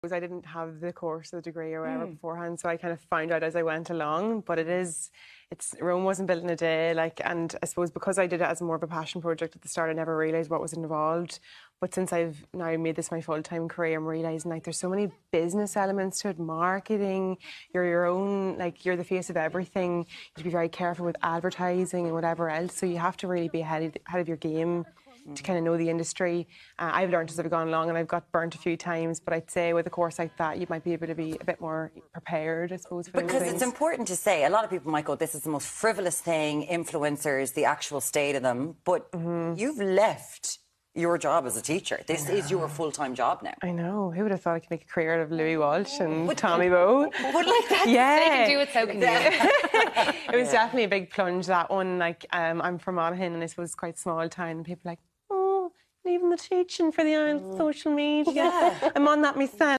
I didn't have the course or the degree or whatever beforehand, so I kind of found out as I went along. But Rome wasn't built in a day, and I suppose because I did it as more of a passion project at the start, I never realised what was involved. But since I've now made this my full-time career, I'm realising there's so many business elements to it, marketing, you're your own, you're the face of everything. You have to be very careful with advertising and whatever else, so you have to really be ahead of your game to kind of know the industry. I've learned as I've gone along, and I've got burnt a few times, but I'd say with a course like that, you might be able to be a bit more prepared, I suppose, for because it's important to say, a lot of people might go, this is the most frivolous thing, influencers, the actual state of them, but you've left your job as a teacher. This is your full-time job now. I know. Who would have thought I could make a career out of Louis Walsh and Tommy Bow? But that, yeah. They can do it, so can you. It was definitely a big plunge, that one. I'm from Monaghan, and I suppose it's quite a small town. People are like, oh, leaving the teaching for the social media. I'm on that myself.